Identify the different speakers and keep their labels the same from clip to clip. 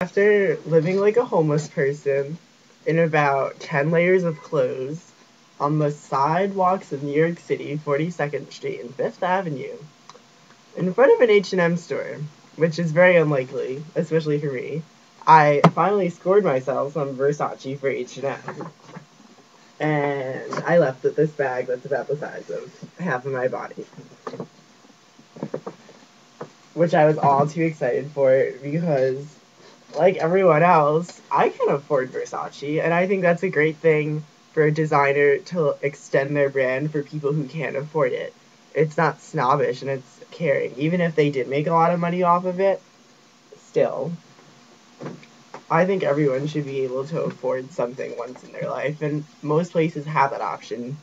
Speaker 1: After living like a homeless person in about 10 layers of clothes on the sidewalks of New York City, 42nd Street and 5th Avenue, in front of an H&M store, which is very unlikely, especially for me, I finally scored myself some Versace for H&M. And I left with this bag that's about the size of half of my body, which I was all too excited for because, like everyone else, I can afford Versace, and I think that's a great thing for a designer to extend their brand for people who can't afford it. It's not snobbish and it's caring. Even if they did make a lot of money off of it, still, I think everyone should be able to afford something once in their life, and most places have that option,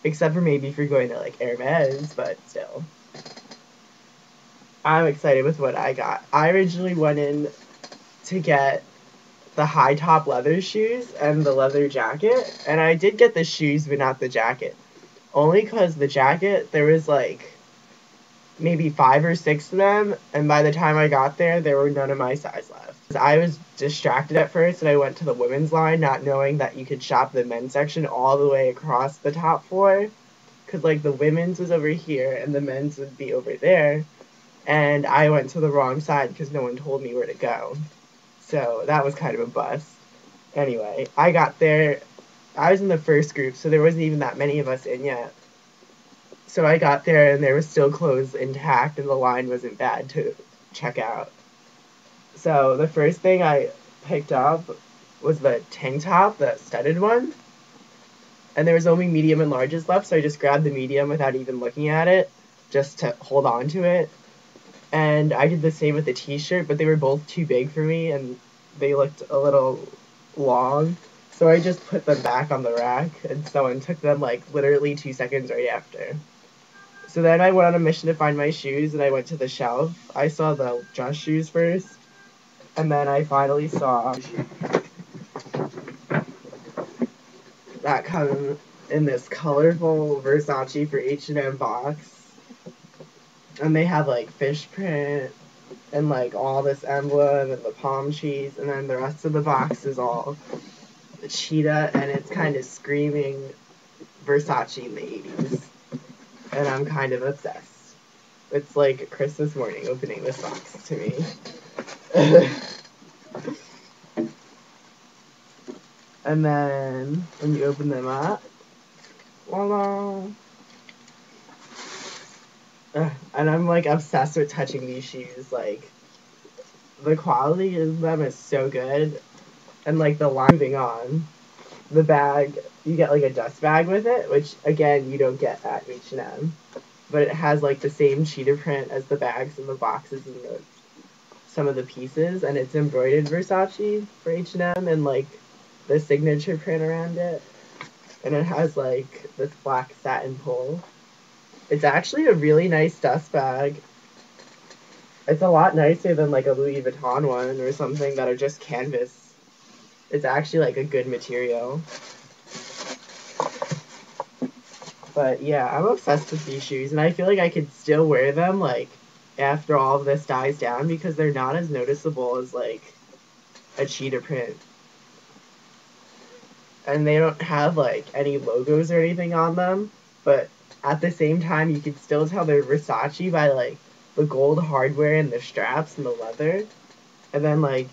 Speaker 1: except for maybe if you're going to like Hermes, but still. I'm excited with what I got. I originally went in to get the high top leather shoes and the leather jacket, and I did get the shoes but not the jacket. Only because the jacket, there was like maybe 5 or 6 of them, and by the time I got there were none of my size left. I was distracted at first and I went to the women's line not knowing that you could shop the men's section all the way across the top floor, because like the women's was over here and the men's would be over there, and I went to the wrong side because no one told me where to go. So that was kind of a bust. Anyway, I got there. I was in the first group, so there wasn't even that many of us in yet. So I got there and there was still clothes intact and the line wasn't bad to check out. So the first thing I picked up was the tank top, the studded one. And there was only medium and larges left, so I just grabbed the medium without even looking at it, just to hold on to it. And I did the same with the t-shirt, but they were both too big for me and they looked a little long. So I just put them back on the rack and someone took them like literally 2 seconds right after. So then I went on a mission to find my shoes and I went to the shelf. I saw the dress shoes first and then I finally saw that come in this colorful Versace for H&M box. And they have like fish print and like all this emblem and the palm trees, and then the rest of the box is all the cheetah, and it's kind of screaming Versace in the 80s. And I'm kind of obsessed. It's like Christmas morning opening this box to me. And then when you open them up, voila! And I'm like obsessed with touching these shoes. Like the quality of them is so good, and like the line. Moving on, the bag, you get like a dust bag with it, which again you don't get at H&M, but it has like the same cheetah print as the bags and the boxes and some of the pieces, and it's embroidered Versace for H&M and like the signature print around it, and it has like this black satin pull. It's actually a really nice dust bag. It's a lot nicer than like a Louis Vuitton one or something that are just canvas. It's actually like a good material. But yeah, I'm obsessed with these shoes, and I feel like I could still wear them like after all of this dies down because they're not as noticeable as like a cheetah print. And they don't have like any logos or anything on them, but at the same time you can still tell they're Versace by like the gold hardware and the straps and the leather. And then like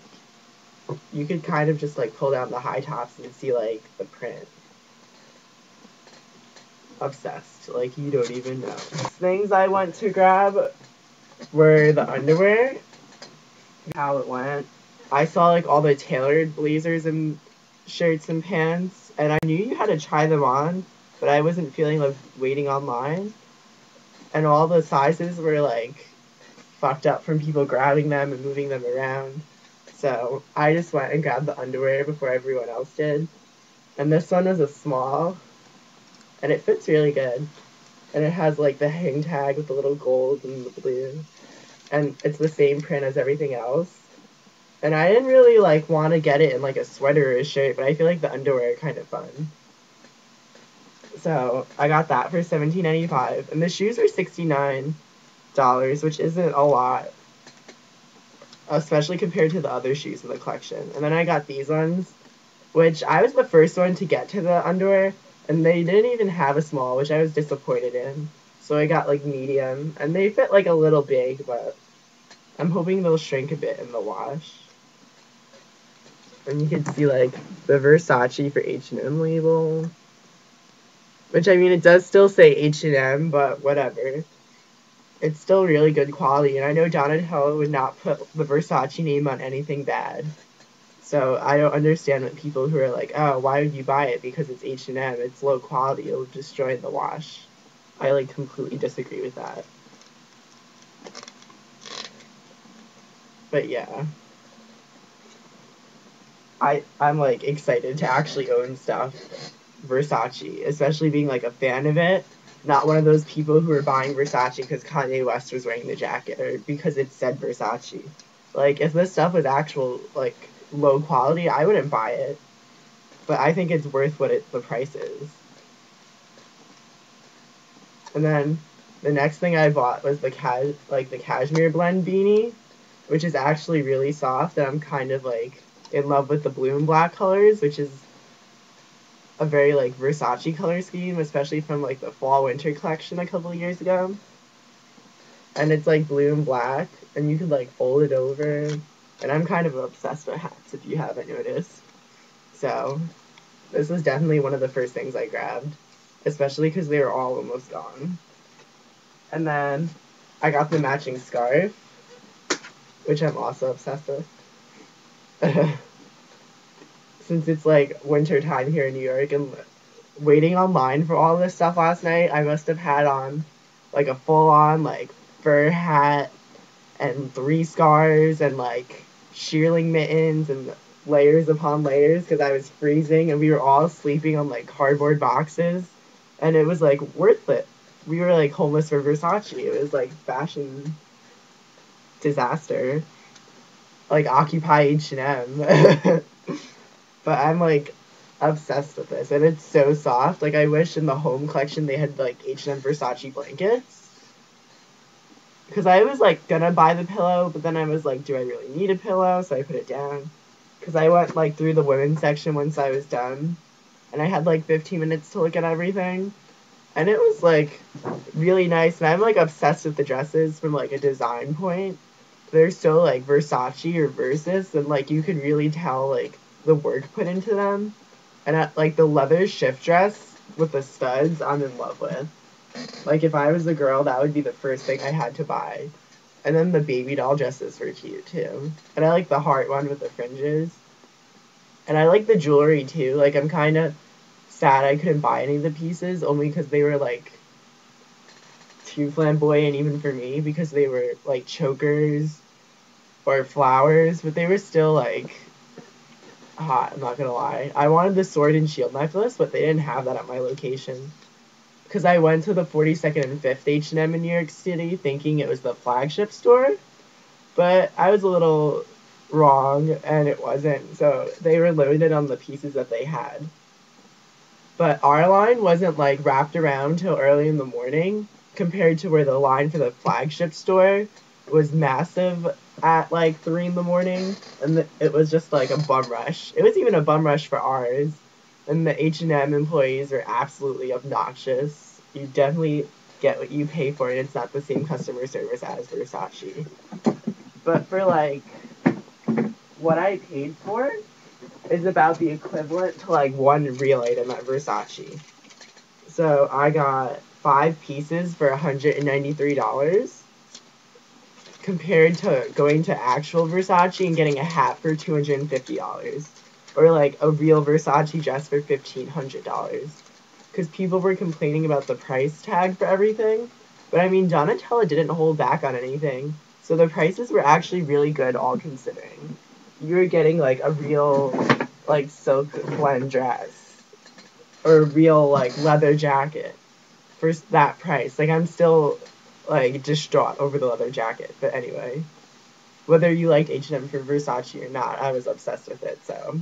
Speaker 1: you could kind of just like pull down the high tops and see like the print. Obsessed, like you don't even know. Things I went to grab were the underwear. How it went. I saw like all the tailored blazers and shirts and pants, and I knew you had to try them on, but I wasn't feeling like waiting online. And all the sizes were like fucked up from people grabbing them and moving them around. So I just went and grabbed the underwear before everyone else did. And this one was a small, and it fits really good. And it has like the hang tag with the little gold and the blue. And it's the same print as everything else. And I didn't really like want to get it in like a sweater or a shirt, but I feel like the underwear are kind of fun. So I got that for $17.95, and the shoes are $69, which isn't a lot. especially compared to the other shoes in the collection. And then I got these ones, which I was the first one to get to the underwear, and they didn't even have a small, which I was disappointed in. So I got like medium, and they fit like a little big, but I'm hoping they'll shrink a bit in the wash. And you can see like the Versace for H&M label, which I mean it does still say H&M, but whatever. It's still really good quality, and I know Donatella would not put the Versace name on anything bad. So I don't understand what people who are like, oh, why would you buy it? Because it's H&M, it's low quality, it'll destroy the wash. I like completely disagree with that. But yeah. I'm like excited to actually own stuff Versace, especially being like a fan of it. Not one of those people who are buying Versace because Kanye West was wearing the jacket or because it said Versace. Like if this stuff was actual like low quality, I wouldn't buy it. But I think it's worth what the price is. And then the next thing I bought was the cashmere blend beanie, which is actually really soft, and I'm kind of like in love with the blue and black colors, which is a very like Versace color scheme, especially from like the fall winter collection a couple of years ago. And it's like blue and black, and you can like fold it over. And I'm kind of obsessed with hats, if you haven't noticed. So this was definitely one of the first things I grabbed, especially because they were all almost gone. And then I got the matching scarf, which I'm also obsessed with. Since it's like winter time here in New York and waiting online for all this stuff last night, I must have had on like a full on like fur hat and 3 scarves and like shearling mittens and layers upon layers because I was freezing and we were all sleeping on like cardboard boxes and it was like worth it. We were like homeless for Versace. It was like fashion disaster. Like Occupy H&M. But I'm like obsessed with this, and it's so soft. Like I wish in the home collection they had like H&M Versace blankets, because I was like gonna buy the pillow, but then I was like, do I really need a pillow? So I put it down, because I went like through the women's section once I was done, and I had like 15 minutes to look at everything, and it was like really nice. And I'm like obsessed with the dresses from like a design point. They're so like Versace or Versus, and like you can really tell like the work put into them. And like the leather shift dress with the studs, I'm in love with. Like if I was a girl, that would be the first thing I had to buy. And then the baby doll dresses were cute too. And I like the heart one with the fringes. And I like the jewelry too. Like I'm kind of sad I couldn't buy any of the pieces only because they were like too flamboyant even for me because they were like chokers or flowers, but they were still like hot, I'm not gonna lie. I wanted the sword and shield necklace, but they didn't have that at my location. Because I went to the 42nd and 5th H&M in New York City thinking it was the flagship store, but I was a little wrong and it wasn't, so they were limited on the pieces that they had. But our line wasn't like wrapped around till early in the morning compared to where the line for the flagship store was massive at like 3 in the morning, and it was just like a bum rush. It was even a bum rush for ours, and the H&M employees are absolutely obnoxious. You definitely get what you pay for, and it's not the same customer service as Versace. But for like what I paid for is about the equivalent to like one real item at Versace. So I got 5 pieces for $193 compared to going to actual Versace and getting a hat for $250 or like a real Versace dress for $1,500. Because people were complaining about the price tag for everything. But I mean, Donatella didn't hold back on anything. So the prices were actually really good, all considering. You were getting like a real like silk blend dress or a real like leather jacket for that price. Like I'm still like distraught over the leather jacket. But anyway, whether you liked H&M for Versace or not, I was obsessed with it. So